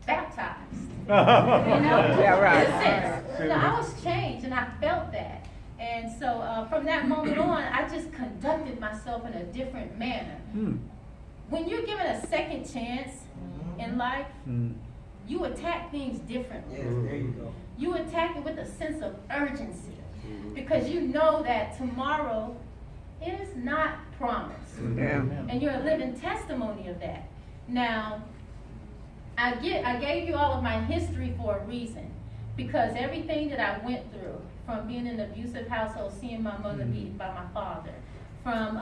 baptized. Yeah, right. In a sense. I was changed, and I felt that. And so from that moment on, I just conducted myself in a different manner. When you're given a second chance in life, you attack things differently. Yes, there you go. You attack it with a sense of urgency because you know that tomorrow is not promised. And you're a living testimony of that. Now, I gave you all of my history for a reason, because everything that I went through, from being in an abusive household, seeing my mother beaten by my father, from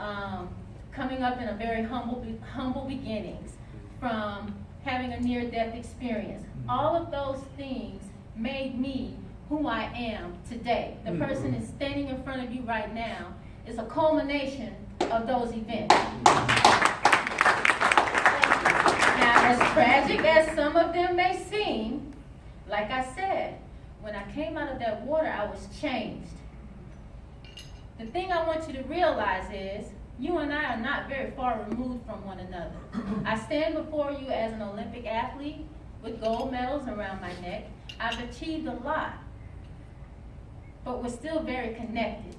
coming up in a very humble beginnings, from having a near-death experience, all of those things made me who I am today. The person that's standing in front of you right now is a culmination of those events. Now, as tragic as some of them may seem, like I said, when I came out of that water, I was changed. The thing I want you to realize is, you and I are not very far removed from one another. I stand before you as an Olympic athlete with gold medals around my neck. I've achieved a lot, but we're still very connected.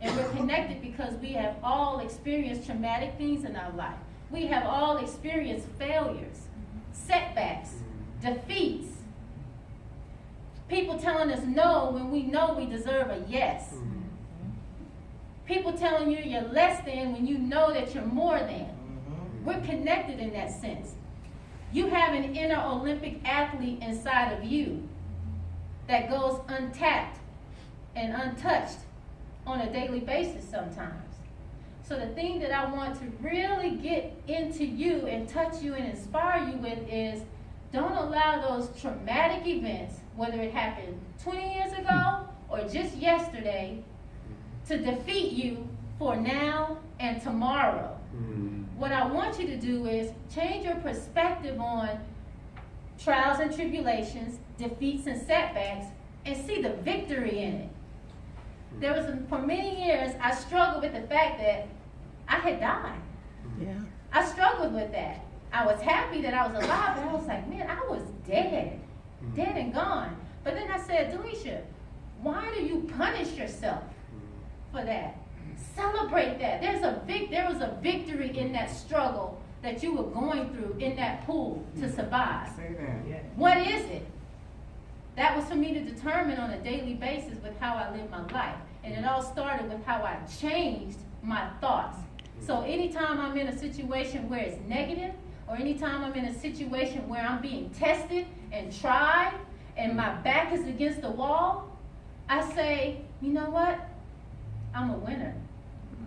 And we're connected because we have all experienced traumatic things in our life. We have all experienced failures, setbacks, defeats. People telling us no when we know we deserve a yes. People telling you you're less than when you know that you're more than. We're connected in that sense. You have an inner Olympic athlete inside of you that goes untapped and untouched on a daily basis sometimes. So the thing that I want to really get into you and touch you and inspire you with is, don't allow those traumatic events, whether it happened 20 years ago or just yesterday, to defeat you for now and tomorrow. What I want you to do is change your perspective on trials and tribulations, defeats and setbacks, and see the victory in it. For many years, I struggled with the fact that I had died. I struggled with that. I was happy that I was alive, but I was like, man, I was dead and gone. But then I said, Delisha, why do you punish yourself for that? Celebrate that. There was a victory in that struggle that you were going through in that pool to survive. What is it? That was for me to determine on a daily basis with how I live my life. And it all started with how I changed my thoughts. So anytime I'm in a situation where it's negative, or anytime I'm in a situation where I'm being tested and tried, and my back is against the wall, I say, you know what? I'm a winner.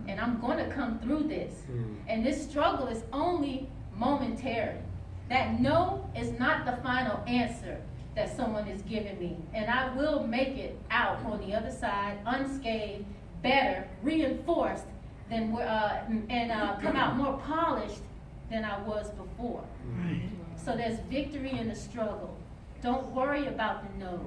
And I'm going to come through this. And this struggle is only momentary. That no is not the final answer that someone is giving me. And I will make it out on the other side, unscathed, better, reinforced, than come out more polished than I was before. So there's victory in the struggle. Don't worry about the no's.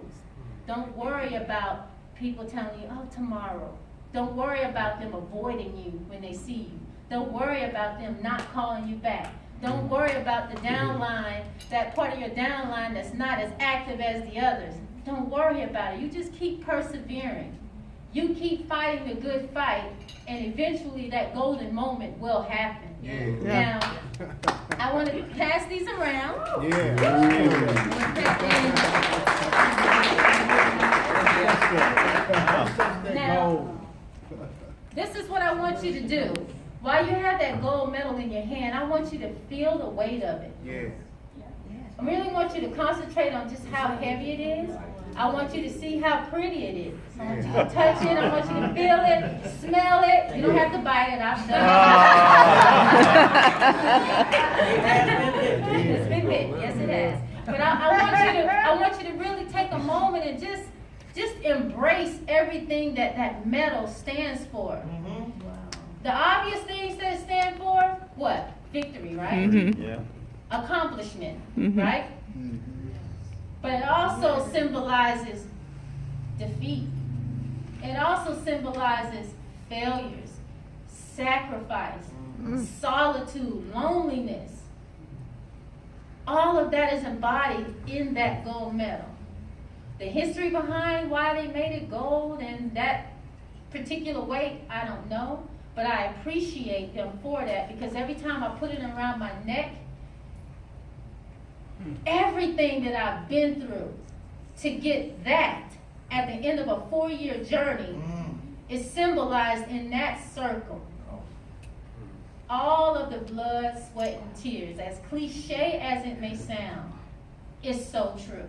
Don't worry about people telling you, oh, tomorrow. Don't worry about them avoiding you when they see you. Don't worry about them not calling you back. Don't worry about the downline, that part of your downline that's not as active as the others. Don't worry about it. You just keep persevering. You keep fighting the good fight, and eventually that golden moment will happen. Now, I want to pass these around. Now, this is what I want you to do. While you have that gold medal in your hand, I want you to feel the weight of it. I really want you to concentrate on just how heavy it is. I want you to see how pretty it is. I want you to touch it. I want you to feel it, smell it. You don't have to bite it. I've done it. It's been bit. Yes, it has. But I want you to really take a moment and just embrace everything that medal stands for. The obvious things that it stands for, what? Victory, right? Accomplishment, right? But it also symbolizes defeat. It also symbolizes failures, sacrifice, solitude, loneliness. All of that is embodied in that gold medal. The history behind why they made it gold and that particular weight, I don't know, but I appreciate them for that, because every time I put it around my neck, everything that I've been through to get that at the end of a 4-year journey is symbolized in that circle. All of the blood, sweat, and tears, as cliche as it may sound, is so true.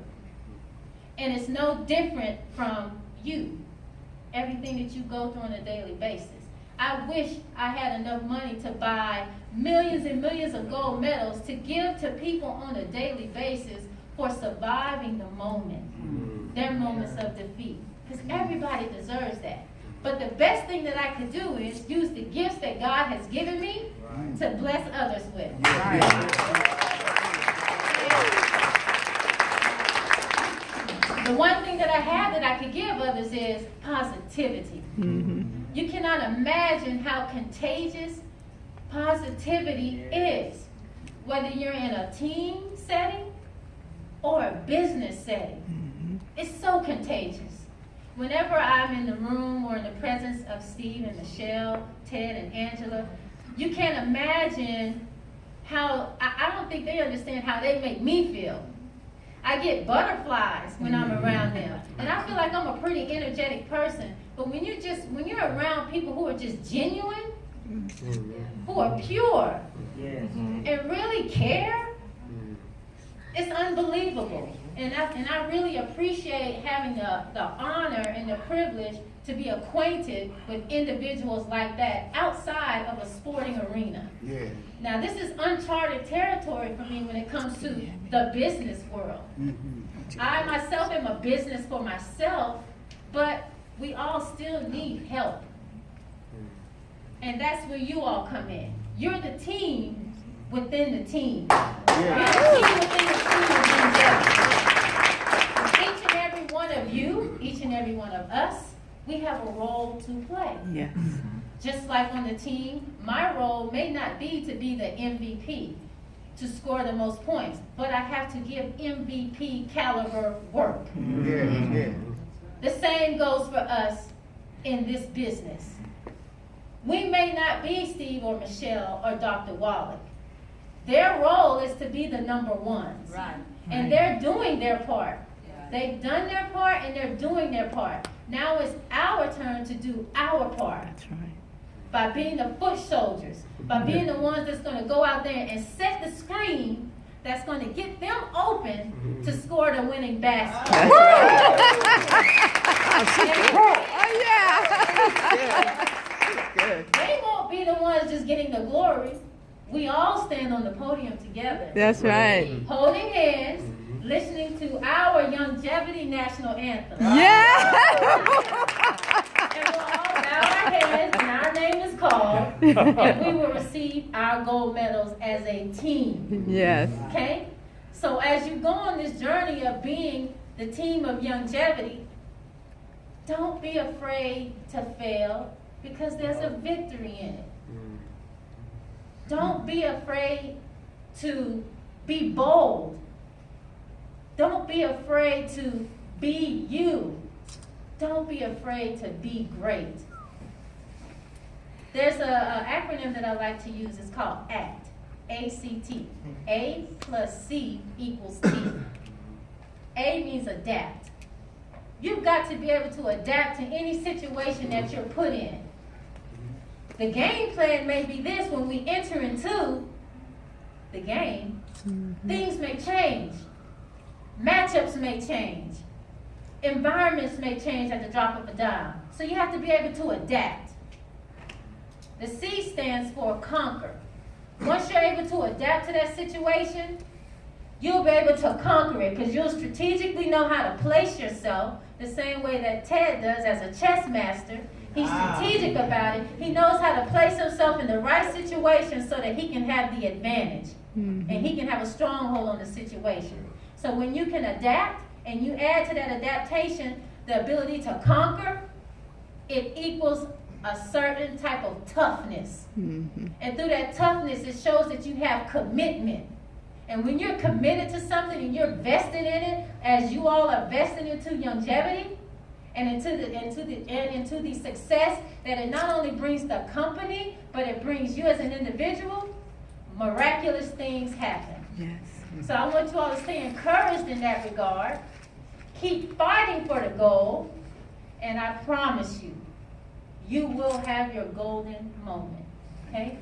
And it's no different from you, everything that you go through on a daily basis. I wish I had enough money to buy millions and millions of gold medals to give to people on a daily basis for surviving the moment, their moments of defeat. Because everybody deserves that. But the best thing that I could do is use the gifts that God has given me to bless others with. The one thing that I have that I could give others is positivity. You cannot imagine how contagious positivity is, whether you're in a team setting or a business setting. It's so contagious. Whenever I'm in the room or in the presence of Steve and Michelle, Ted and Angela, you can't imagine how, I don't think they understand how they make me feel. I get butterflies when I'm around them. And I feel like I'm a pretty energetic person. But when you're around people who are just genuine, who are pure, and really care, it's unbelievable. And I really appreciate having the honor and the privilege to be acquainted with individuals like that outside of a sporting arena. Now, this is uncharted territory for me when it comes to the business world. I myself am a business for myself, but we all still need help. And that's where you all come in. You're the team within the team. You're the team within the team of Youngevity. Each and every one of you, each and every one of us, we have a role to play. Yes. Just like on the team, my role may not be to be the MVP, to score the most points, but I have to give MVP caliber work. The same goes for us in this business. We may not be Steve or Michelle or Dr. Wallach. Their role is to be the number ones. And they're doing their part. They've done their part and they're doing their part. Now it's our turn to do our part. That's right. By being the foot soldiers, by being the ones that's going to go out there and set the screen that's going to get them open to score the winning basket. They won't be the ones just getting the glory. We all stand on the podium together. That's right. Holding hands, listening to our Youngevity national anthem. And we'll all bow our heads and our name is called, and we will receive our gold medals as a team. Yes. Okay? So as you go on this journey of being the team of Youngevity, don't be afraid to fail, because there's a victory in it. Don't be afraid to be bold. Don't be afraid to be you. Don't be afraid to be great. There's an acronym that I like to use. It's called ACT. A-C-T. A plus C equals T. A means adapt. You've got to be able to adapt to any situation that you're put in. The game plan may be this: when we enter into the game, things may change. Matchups may change. Environments may change at the drop of a dime. So you have to be able to adapt. The C stands for conquer. Once you're able to adapt to that situation, you'll be able to conquer it, because you'll strategically know how to place yourself the same way that Ted does as a chess master. He's strategic about it. He knows how to place himself in the right situation so that he can have the advantage. And he can have a stronghold on the situation. So when you can adapt and you add to that adaptation the ability to conquer, it equals a certain type of toughness. And through that toughness, it shows that you have commitment. And when you're committed to something and you're vested in it, as you all are vested into Youngevity and into the success that it not only brings the company, but it brings you as an individual, miraculous things happen. Yes. So I want you all to stay encouraged in that regard. Keep fighting for the goal, and I promise you, you will have your golden moment. Okay?